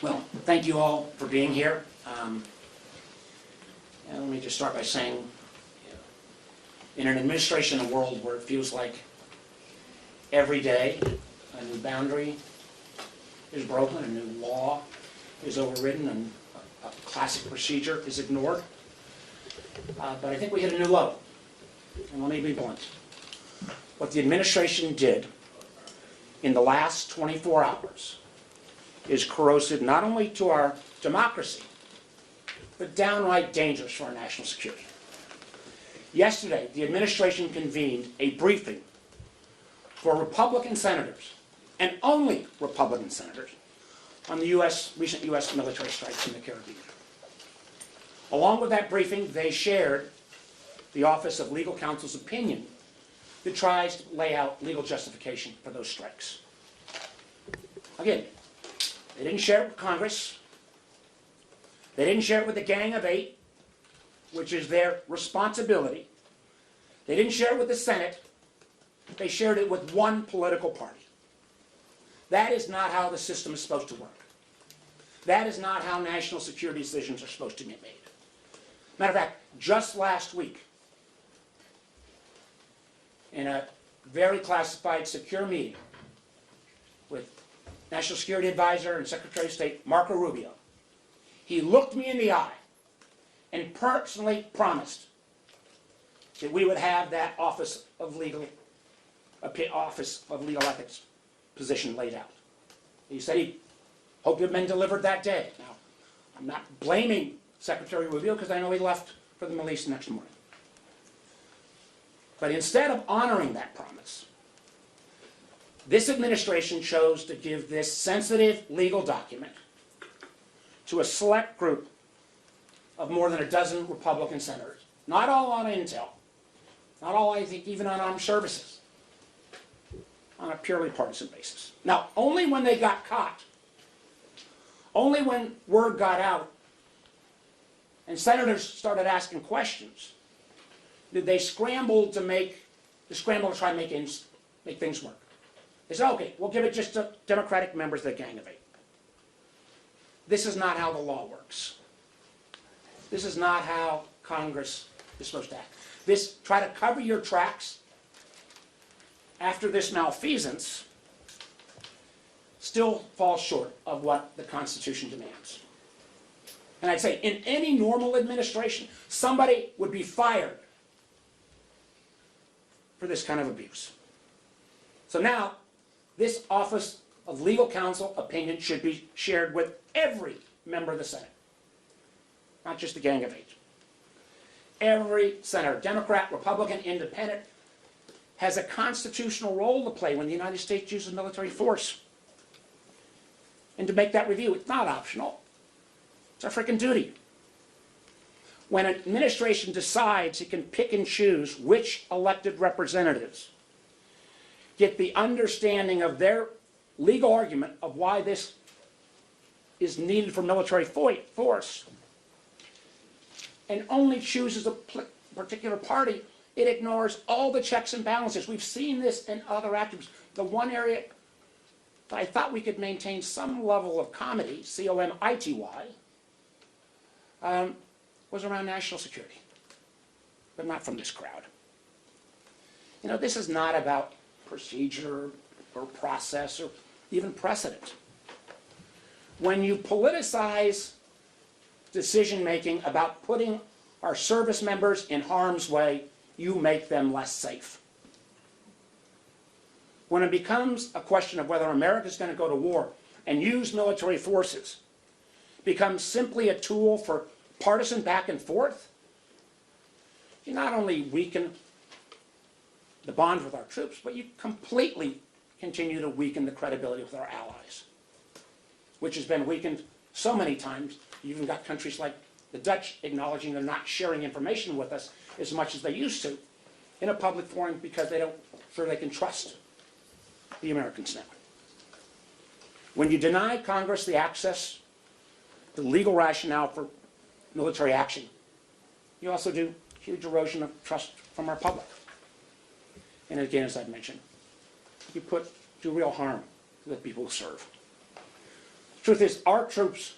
Well, thank you all for being here. And let me just start by saying, in an administration and a world where it feels like every day a new boundary is broken, a new law is overridden, and a classic procedure is ignored, but I think we hit a new low. And let me be blunt. What the administration did in the last 24 hours is corrosive not only to our democracy, but downright dangerous for our national security. Yesterday, the administration convened a briefing for Republican senators, and only Republican senators, on the recent U.S. military strikes in the Caribbean. Along with that briefing, they shared the Office of Legal Counsel's opinion that tries to lay out legal justification for those strikes. Again, they didn't share it with Congress. They didn't share it with the Gang of Eight, which is their responsibility. They didn't share it with the Senate. They shared it with one political party. That is not how the system is supposed to work. That is not how national security decisions are supposed to be made. Matter of fact, just last week, in a very classified, secure meeting with National Security Advisor and Secretary of State Marco Rubio, he looked me in the eye and personally promised that we would have that Office of Legal Ethics position laid out. He said he hoped it had been delivered that day. Now, I'm not blaming Secretary Rubio because I know he left for the Middle East the next morning. But instead of honoring that promise, this administration chose to give this sensitive legal document to a select group of more than a dozen Republican senators. Not all on intel, not all, I think, even on armed services, on a purely partisan basis. Now, only when they got caught, only when word got out and senators started asking questions, did they scramble to try and make things work. They said, okay, we'll give it just to Democratic members of the Gang of Eight. This is not how the law works. This is not how Congress is supposed to act. Try to cover your tracks after this malfeasance still falls short of what the Constitution demands. And I'd say in any normal administration, somebody would be fired for this kind of abuse. So now, this Office of Legal Counsel opinion should be shared with every member of the Senate, not just the Gang of Eight. Every senator, Democrat, Republican, Independent, has a constitutional role to play when the United States uses military force. And to make that review, it's not optional. It's our freaking duty. When an administration decides it can pick and choose which elected representatives get the understanding of their legal argument of why this is needed for military force, and only chooses a particular party, it ignores all the checks and balances. We've seen this in other attributes. The one area that I thought we could maintain some level of comity, C-O-M-I-T-Y, was around national security, but not from this crowd. You know, this is not about procedure or process or even precedent. When you politicize decision-making about putting our service members in harm's way, you make them less safe. When it becomes a question of whether America is going to go to war and use military forces, becomes simply a tool for partisan back and forth, you not only weaken the bond with our troops, but you completely continue to weaken the credibility with our allies, which has been weakened so many times. You even got countries like the Dutch acknowledging they're not sharing information with us as much as they used to in a public forum because they don't feel they can trust the Americans now. When you deny Congress the access to legal rationale for military action, you also do huge erosion of trust from our public. And again, as I've mentioned, you do real harm to the people who serve. Truth is, our troops,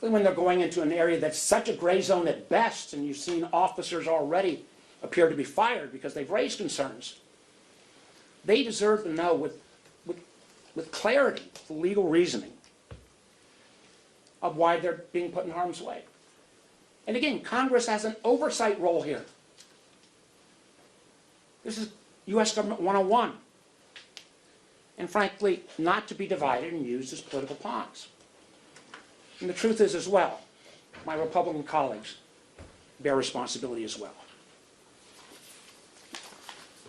when they're going into an area that's such a gray zone at best, and you've seen officers already appear to be fired because they've raised concerns, they deserve to know with clarity, the legal reasoning of why they're being put in harm's way. And again, Congress has an oversight role here. This is U.S. Government 101. And frankly, not to be divided and used as political pawns. And the truth is as well, my Republican colleagues bear responsibility as well.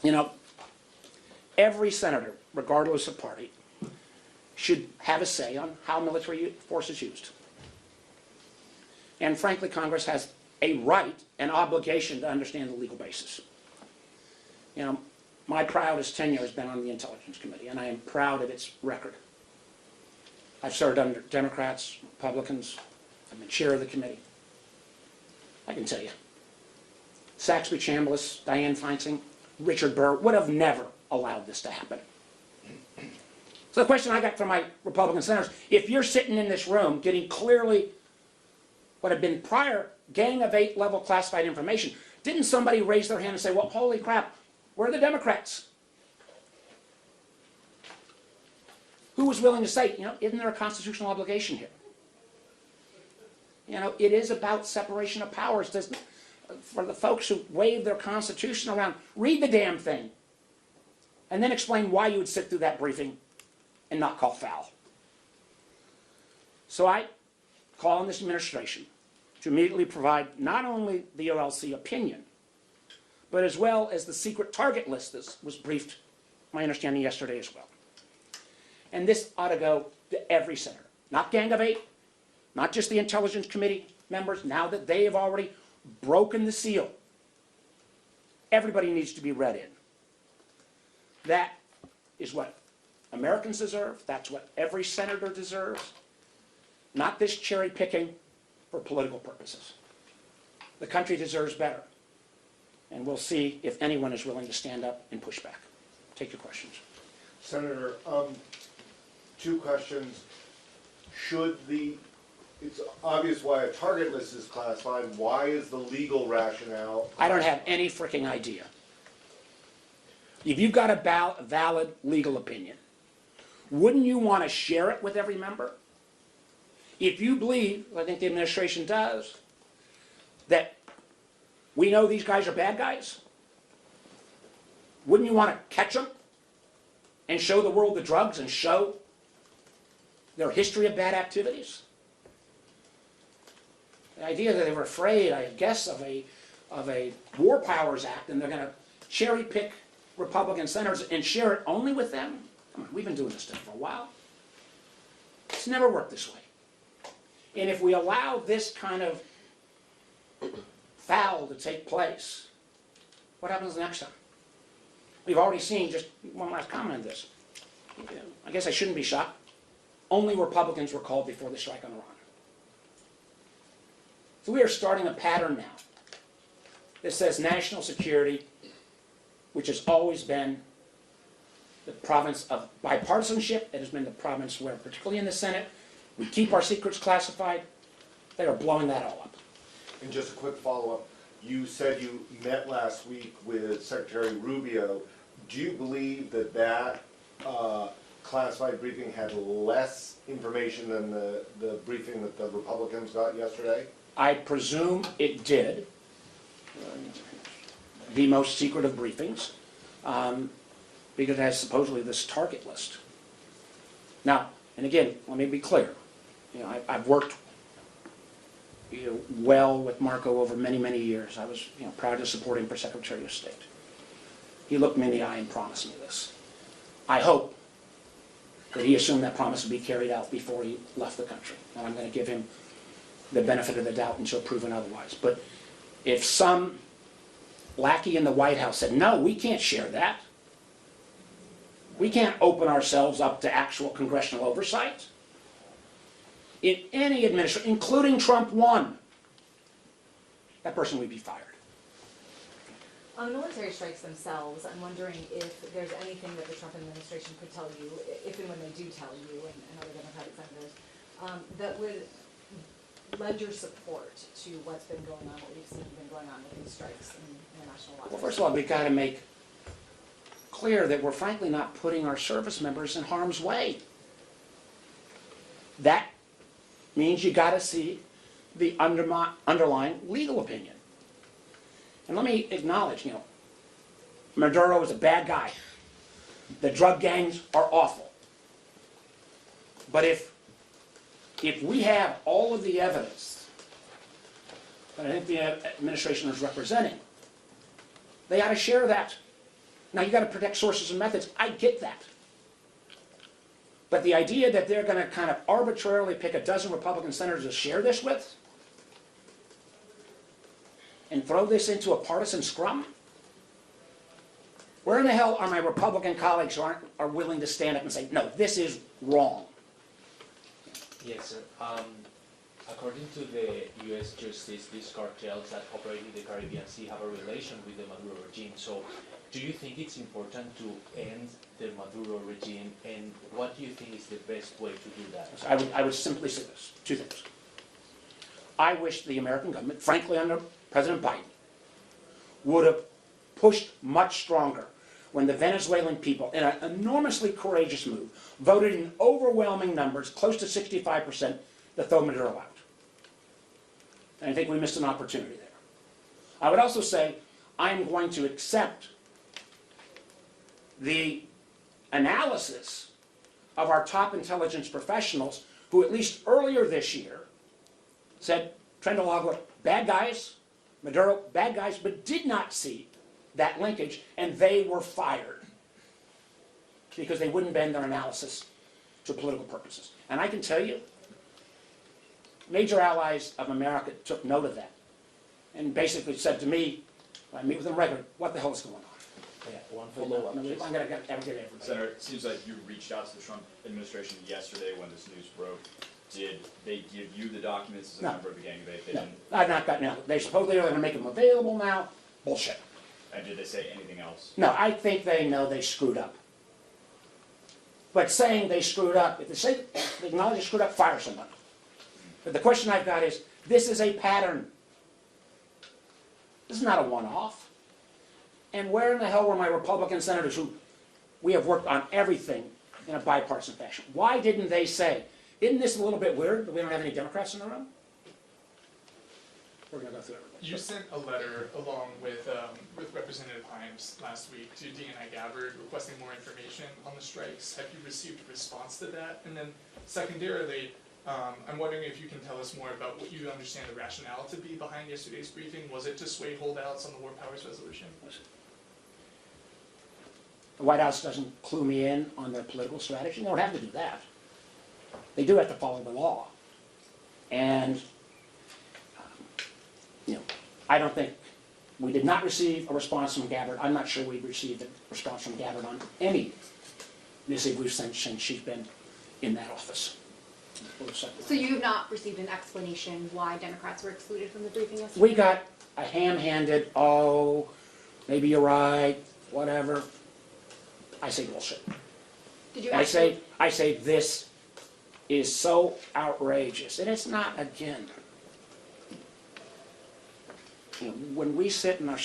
You know, every senator, regardless of party, should have a say on how military force is used. And frankly, Congress has a right and obligation to understand the legal basis. You know, my proudest tenure has been on the Intelligence Committee, and I am proud of its record. I've served under Democrats, Republicans, I've been chair of the committee. I can tell you, Saxby Chambliss, Dianne Feinstein, Richard Burr would have never allowed this to happen. So the question I got from my Republican senators, if you're sitting in this room getting clearly what had been prior Gang of 8 level classified information, didn't somebody raise their hand and say, well, holy crap, where are the Democrats? Who was willing to say, you know, isn't there a constitutional obligation here? You know, it is about separation of powers. For the folks who wave their Constitution around, read the damn thing. And then explain why you would sit through that briefing and not call foul. So I call on this administration to immediately provide not only the OLC opinion, but as well as the secret target list that was briefed, my understanding, yesterday as well. And this ought to go to every senator, not Gang of 8, not just the Intelligence Committee members, now that they have already broken the seal. Everybody needs to be read in. That is what Americans deserve. That's what every senator deserves. Not this cherry picking for political purposes. The country deserves better. And we'll see if anyone is willing to stand up and push back. Take your questions. Senator, 2 questions. It's obvious why a target list is classified. Why is the legal rationale? I don't have any freaking idea. If you've got a valid legal opinion, wouldn't you want to share it with every member? If you believe, I think the administration does, that we know these guys are bad guys, wouldn't you want to catch them and show the world the drugs and show their history of bad activities? The idea that they were afraid, I guess, of a War Powers Act, and they're going to cherry pick Republican senators and share it only with them? Come on, we've been doing this stuff for a while. It's never worked this way. And if we allow this kind of foul to take place, what happens next time? We've already seen, just one last comment on this. I guess I shouldn't be shocked. Only Republicans were called before the strike on Iran. So we are starting a pattern now that says national security, which has always been the province of bipartisanship, it has been the province where, particularly in the Senate, we keep our secrets classified. They are blowing that all up. And just a quick follow-up. You said you met last week with Secretary Rubio. Do you believe that classified briefing had less information than the briefing that the Republicans got yesterday? I presume it did. The most secret of briefings, because it has supposedly this target list. Now, and again, let me be clear. You know, I've worked well with Marco over many, many years. I was proud to support him for Secretary of State. He looked me in the eye and promised me this. I hope that he assumed that promise would be carried out before he left the country. And I'm going to give him the benefit of the doubt until proven otherwise. But if some lackey in the White House said, no, we can't share that. We can't open ourselves up to actual congressional oversight. In any administration, including Trump 1, that person would be fired. On the military strikes themselves, I'm wondering if there's anything that the Trump administration could tell you, if and when they do tell you, and other Democratic senators, that would lend your support to what's been going on, what we've seen been going on with these strikes in international waters. Well, first of all, we've got to make clear that we're frankly not putting our service members in harm's way. That means you got to see the underlying legal opinion. And let me acknowledge, Maduro is a bad guy. The drug gangs are awful. But if we have all of the evidence that I think the administration is representing, they ought to share that. Now, you got to protect sources and methods. I get that. But the idea that they're going to kind of arbitrarily pick a dozen Republican senators to share this with and throw this into a partisan scrum? Where in the hell are my Republican colleagues who are willing to stand up and say, no, this is wrong? Yes, sir. According to the U.S. Justice, these cartels that operate in the Caribbean Sea have a relation with the Maduro regime. So do you think it's important to end the Maduro regime, and what do you think is the best way to do that? I would simply say this, two things. I wish the American government, frankly under President Biden, would have pushed much stronger when the Venezuelan people, in an enormously courageous move, voted in overwhelming numbers, close to 65%, to throw Maduro out. And I think we missed an opportunity there. I would also say I am going to accept the analysis of our top intelligence professionals who, at least earlier this year, said Trindalagua, bad guys, Maduro, bad guys, but did not see that linkage, and they were fired because they wouldn't bend their analysis to political purposes. And I can tell you, major allies of America took note of that and basically said to me, when I meet with them regularly, what the hell is going on? Yeah, one follow-up. I'm going to get everybody. Senator, it seems like you reached out to the Trump administration yesterday when this news broke. Did they give you the documents as a No. member of the gang? They No, didn't? I've not gotten out. They supposedly are going to make them available now. Bullshit. And did they say anything else? No, I think they know they screwed up. But saying they screwed up, if they say they acknowledge they screwed up, fire somebody. But the question I've got is, this is a pattern. This is not a one-off. And where in the hell were my Republican senators who we have worked on everything in a bipartisan fashion? Why didn't they say, isn't this a little bit weird that we don't have any Democrats in the room? We're going to go through everybody. You sent a letter along with Representative Himes last week to DNI Gabbard requesting more information on the strikes. Have you received a response to that? And then secondarily, I'm wondering if you can tell us more about what you understand the rationale to be behind yesterday's briefing. Was it to sway holdouts on the War Powers Resolution? The White House doesn't clue me in on their political strategy. They don't have to do that. They do have to follow the law. And, I don't think, we did not receive a response from Gabbard. I'm not sure we've received a response from Gabbard on any missive we've sent since she's been in that office. So you have not received an explanation why Democrats were excluded from the briefing yesterday? We got a ham-handed, oh, maybe you're right, whatever. I say bullshit. Did you I actually? say this is so outrageous, and it's not, again. When we sit in our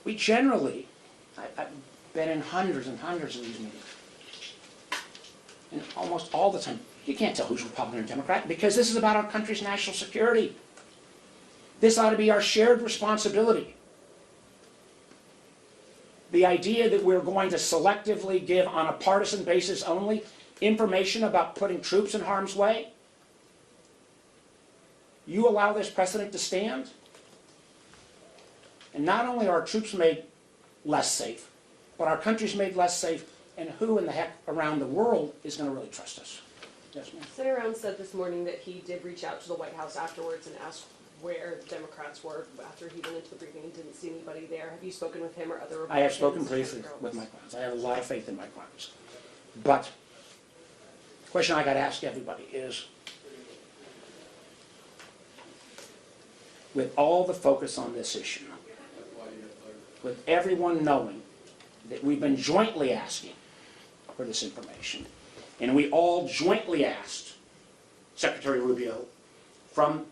we generally, I've been in hundreds and hundreds of these meetings, and almost all the time, you can't tell who's Republican or Democrat because this is about our country's national security. This ought to be our shared responsibility. The idea that we're going to selectively give on a partisan basis only information about putting troops in harm's way, you allow this precedent to stand, and not only are our troops made less safe, but our country's made less safe, and who in the heck around the world is going to really trust us? Yes, ma'am. Senator Rounds said this morning that he did reach out to the White House afterwards and asked where Democrats were after he went into the briefing and didn't see anybody there. Have you spoken with him or other Republicans? I have spoken briefly with my clients. I have a lot of faith in my clients. But the question I got to ask everybody is, with all the focus on this issue, with everyone knowing that we've been jointly asking for this information, and we all jointly asked Secretary Rubio from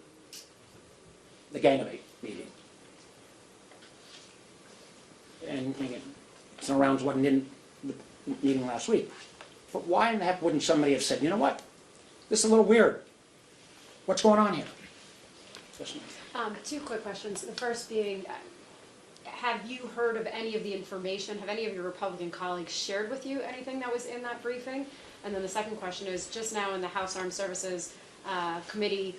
the Gang of Eight meeting. And again, it's around wasn't in the meeting last week. But why in the heck wouldn't somebody have said, you know what, this is a little weird. What's going on here? Two quick questions. The first being, have you heard of any of the information? Have any of your Republican colleagues shared with you anything that was in that briefing? And then the second question is, just now in the House Armed Services Committee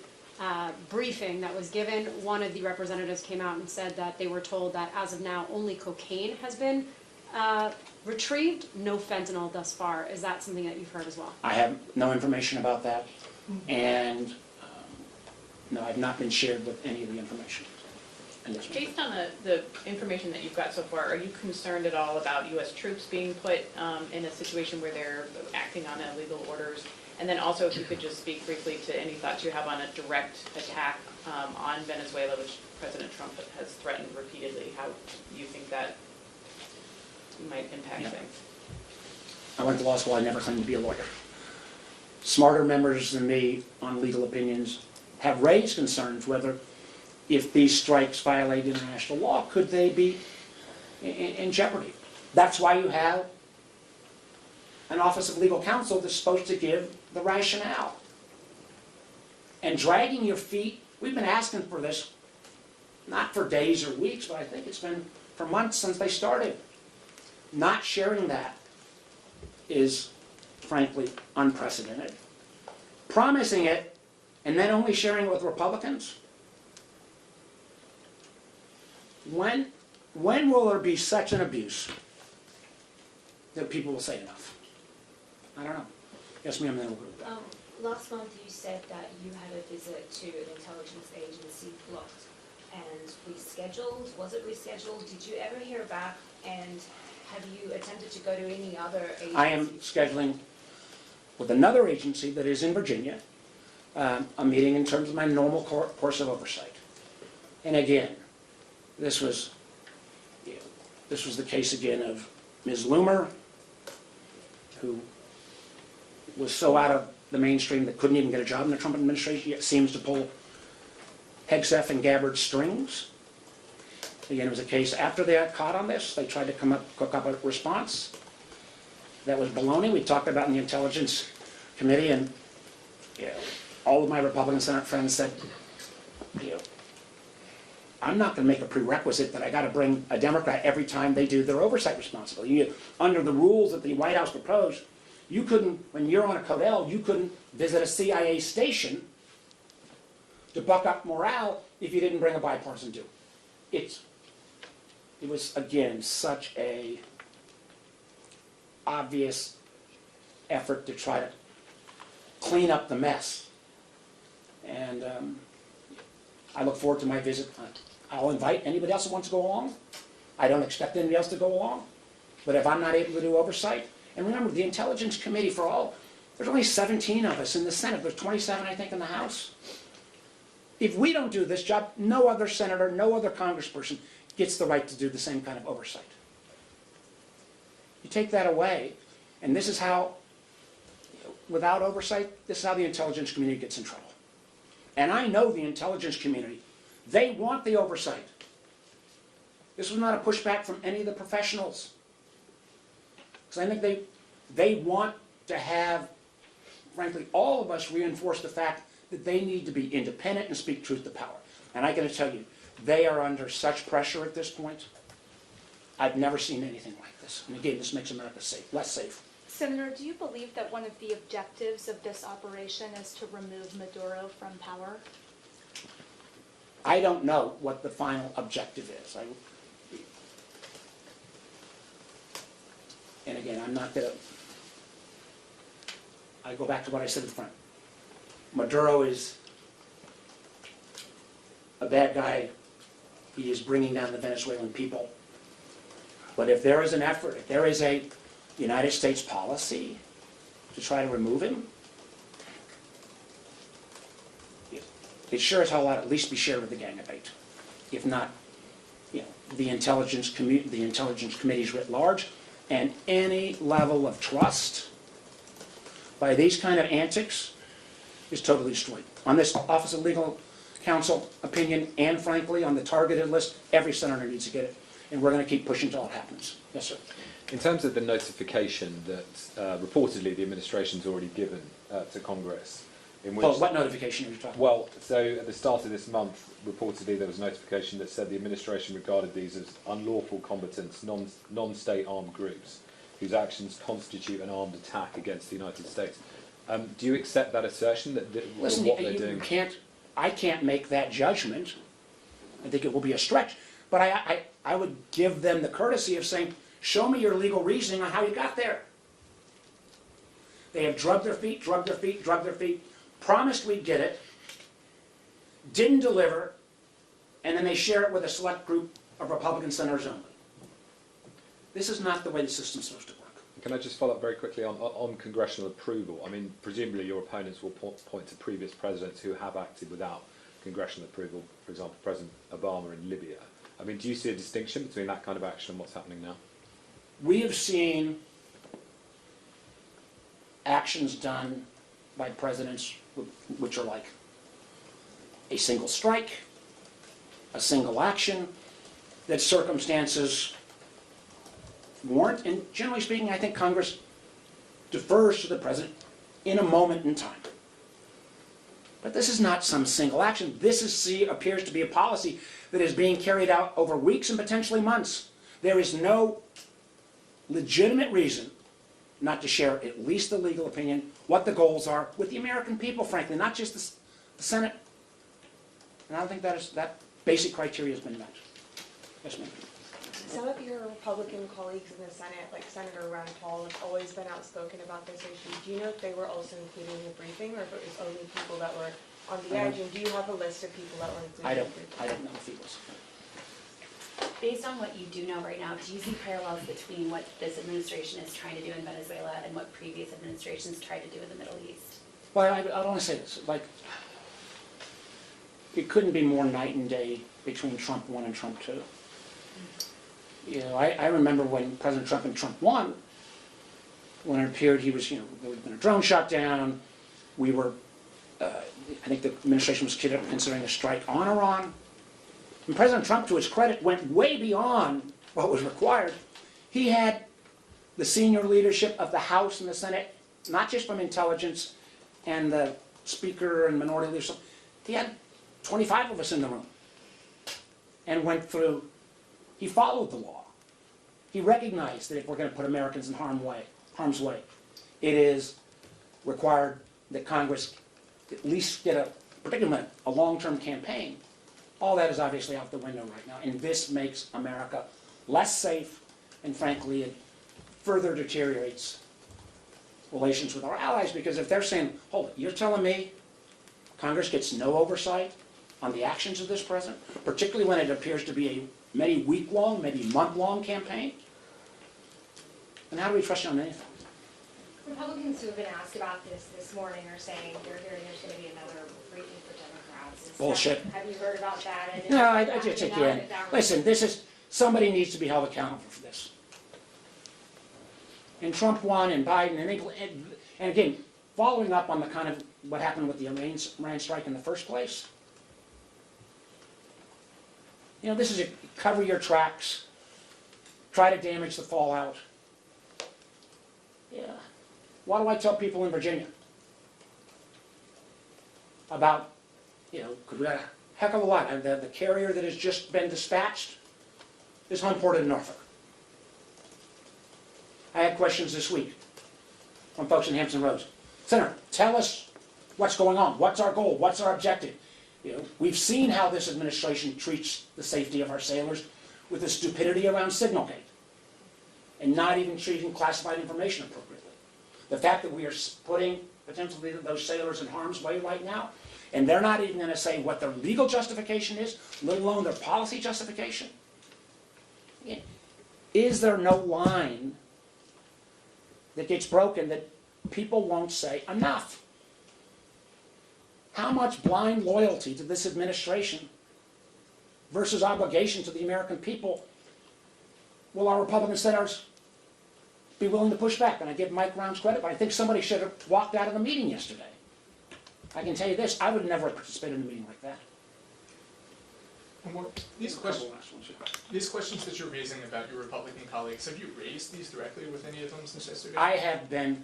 briefing that was given, one of the representatives came out and said that they were told that as of now, only cocaine has been retrieved, no fentanyl thus far. Is that something that you've heard as well? I have no information about that, and no, I've not been shared with any of the information. And yes, ma'am. Based on the information that you've got so far, are you concerned at all about U.S. troops being put in a situation where they're acting on illegal orders? And then also, if you could just speak briefly to any thoughts you have on a direct attack on Venezuela, which President Trump has threatened repeatedly, how you think that might impact things? I went to law school, I never claimed to be a lawyer. Smarter members than me on legal opinions have raised concerns whether, if these strikes violate international law, could they be in jeopardy? That's why you have an Office of Legal Counsel that's supposed to give the rationale. And dragging your feet, we've been asking for this, not for days or weeks, but I think it's been for months since they started. Not sharing that is, frankly, unprecedented. Promising it and then only sharing it with Republicans? When will there be such an abuse that people will say enough? I don't know. Yes, ma'am, then we'll go back. Last month you said that you had a visit to an intelligence agency blocked and rescheduled. Was it rescheduled? Did you ever hear back? And have you attempted to go to any other agency? I am scheduling with another agency that is in Virginia, a meeting in terms of my normal course of oversight. And again, this was the case again of Ms. Loomer, who was so out of the mainstream that couldn't even get a job in the Trump administration, yet seems to pull Hegseth and Gabbard strings. Again, it was a case after they got caught on this, they tried to cook up a response. That was baloney. We talked about in the Intelligence Committee, and all of my Republican Senate friends said, I'm not going to make a prerequisite that I got to bring a Democrat every time they do their oversight responsibility. Under the rules that the White House proposed, you couldn't, when you're on a Codell, you couldn't visit a CIA station to buck up morale if you didn't bring a bipartisan do. It was, again, such a obvious effort to try to clean up the mess. And I look forward to my visit. I'll invite anybody else that wants to go along. I don't expect anybody else to go along. But if I'm not able to do oversight, and remember, the Intelligence Committee for all, there's only 17 of us in the Senate. There's 27, I think, in the House. If we don't do this job, no other senator, no other congressperson gets the right to do the same kind of oversight. You take that away, and this is how, without oversight, this is how the intelligence community gets in trouble. And I know the intelligence community. They want the oversight. This was not a pushback from any of the professionals. Because I think they want to have, frankly, all of us reinforce the fact that they need to be independent and speak truth to power. And I got to tell you, they are under such pressure at this point. I've never seen anything like this. And again, this makes America safe, less safe. Senator, do you believe that one of the objectives of this operation is to remove Maduro from power? I don't know what the final objective is. And again, I'm not going to... I go back to what I said in front. Maduro is a bad guy. He is bringing down the Venezuelan people. But if there is an effort, if there is a United States policy to try to remove him, it sure as hell ought to at least be shared with the Gang of Eight. If not, the intelligence committees writ large, and any level of trust by these kind of antics is totally destroyed. On this Office of Legal Counsel opinion, and frankly, on the targeted list, every senator needs to get it, and we're going to keep pushing until it happens. Yes, sir. In terms of the notification that reportedly the administration's already given to Congress, in which... Well, what notification are you talking about? Well, so at the start of this month, reportedly there was notification that said the administration regarded these as unlawful combatants, non-state armed groups, whose actions constitute an armed attack against the United States. Do you accept that assertion that Listen, what they're doing? I can't make that judgment. I think it will be a stretch. But I would give them the courtesy of saying, show me your legal reasoning on how you got there. They have drugged their feet, promised we'd get it, didn't deliver, and then they share it with a select group of Republican senators only. This is not the way the system's supposed to work. Can I just follow up very quickly on congressional approval? I mean, presumably your opponents will point to previous presidents who have acted without congressional approval, for example, President Obama in Libya. I mean, do you see a distinction between that kind of action and what's happening now? We have seen actions done by presidents which are like a single strike, a single action, that circumstances warrant, and generally speaking, I think Congress defers to the president in a moment in time. But this is not some single action. This appears to be a policy that is being carried out over weeks and potentially months. There is no legitimate reason not to share at least the legal opinion, what the goals are, with the American people, frankly, not just the Senate. And I don't think that basic criteria has been met. Yes, ma'am. Some of your Republican colleagues in the Senate, like Senator Rand Paul, have always been outspoken about this issue. Do you know if they were also included in the briefing, or if it was only people that were on the edge? And do you have a list of people that were included in the briefing? I don't know if he was. Based on what you do know right now, do you see parallels between what this administration is trying to do in Venezuela and what previous administrations tried to do in the Middle East? Well, I'd only say this, like, it couldn't be more night and day between Trump 1 and Trump 2. You know, I remember when President Trump and Trump 1, when it appeared he was, there had been a drone shot down, we were, I think the administration was considering a strike on Iran. And President Trump, to his credit, went way beyond what was required. He had the senior leadership of the House and the Senate, not just from intelligence and the Speaker and minority leadership. He had 25 of us in the room and went through. He followed the law. He recognized that if we're going to put Americans in harm's way, it is required that Congress at least get particularly a long-term campaign. All that is obviously out the window right now, and this makes America less safe, and frankly, it further deteriorates relations with our allies, because if they're saying, hold it, you're telling me Congress gets no oversight on the actions of this president, particularly when it appears to be a maybe week-long, maybe month-long campaign, then how do we trust you on anything? Republicans who have been asked about this morning are saying they're hearing there's going to be another briefing for Democrats. Bullshit. Have you heard about that? And No, I just take you in. Listen, somebody needs to be held accountable for this. And Trump won, and Biden, and again, following up on the kind of what happened with the Iran strike in the first place. This is cover your tracks, try to damage the fallout. Yeah. What do I tell people in Virginia about, could we got a heck of a lot. And the carrier that has just been dispatched is homeported in Norfolk. I had questions this week from folks in Hampton Roads. Senator, tell us what's going on. What's our goal? What's our objective? We've seen how this administration treats the safety of our sailors with the stupidity around Signalgate and not even treating classified information appropriately. The fact that we are putting potentially those sailors in harm's way right now, and they're not even going to say what their legal justification is, let alone their policy justification. Is there no line that gets broken that people won't say enough? How much blind loyalty to this administration versus obligation to the American people, will our Republican senators be willing to push back? And I give Mike Rounds credit, but I think somebody should have walked out of the meeting yesterday. I can tell you this, I would never have participated in a meeting like that. And what, these questions that you're raising about your Republican colleagues, have you raised these directly with any of them since yesterday? I have been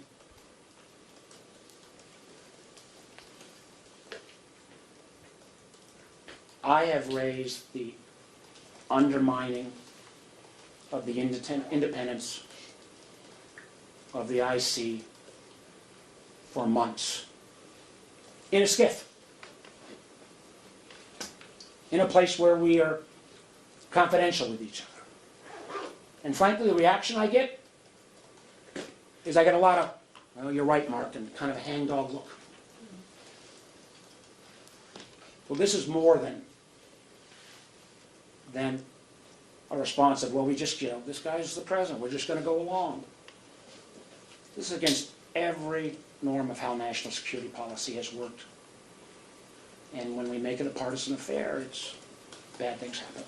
raised the undermining of the independence of the IC for months. In a skiff. In a place where we are confidential with each other. And frankly, the reaction I get is I get a lot of, well, you're right, Mark, and kind of a hangdog look. Well, this is more than a response of, well, we just, this guy's the president, we're just going to go along. This is against every norm of how national security policy has worked. And when we make it a partisan affair, bad things happen.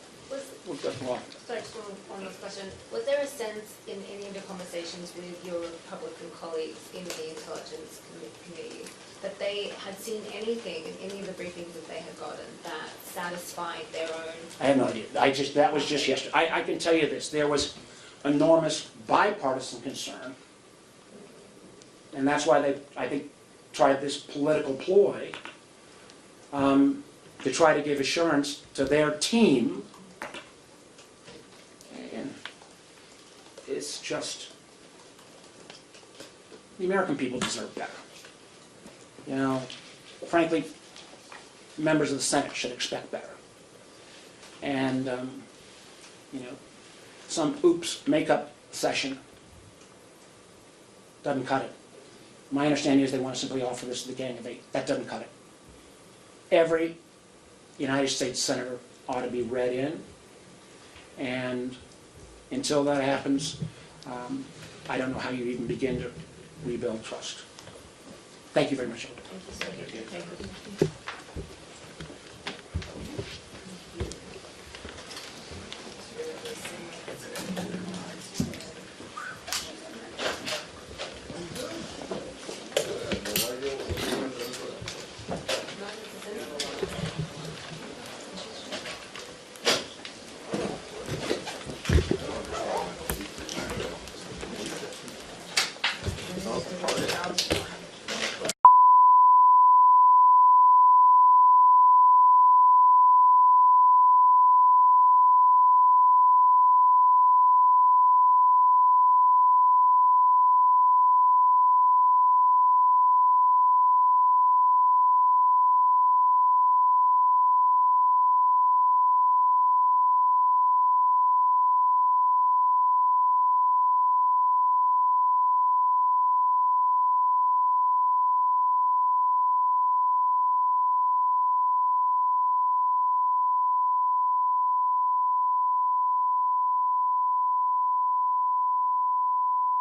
We'll go on. Sorry, just one last question. Was there a sense in any of your conversations with your Republican colleagues in the Intelligence Committee that they had seen anything in any of the briefings that they had gotten that satisfied their own? I have no idea. That was just yesterday. I can tell you this. There was enormous bipartisan concern. And that's why they, I think, tried this political ploy to try to give assurance to their team. And it's just, the American people deserve better. Frankly, members of the Senate should expect better. And, some oops makeup session doesn't cut it. My understanding is they want to simply offer this to the Gang of Eight. That doesn't cut it. Every United States senator ought to be read in, and until that happens, I don't know how you even begin to rebuild trust. Thank you very much. Thank you, sir. Thank you.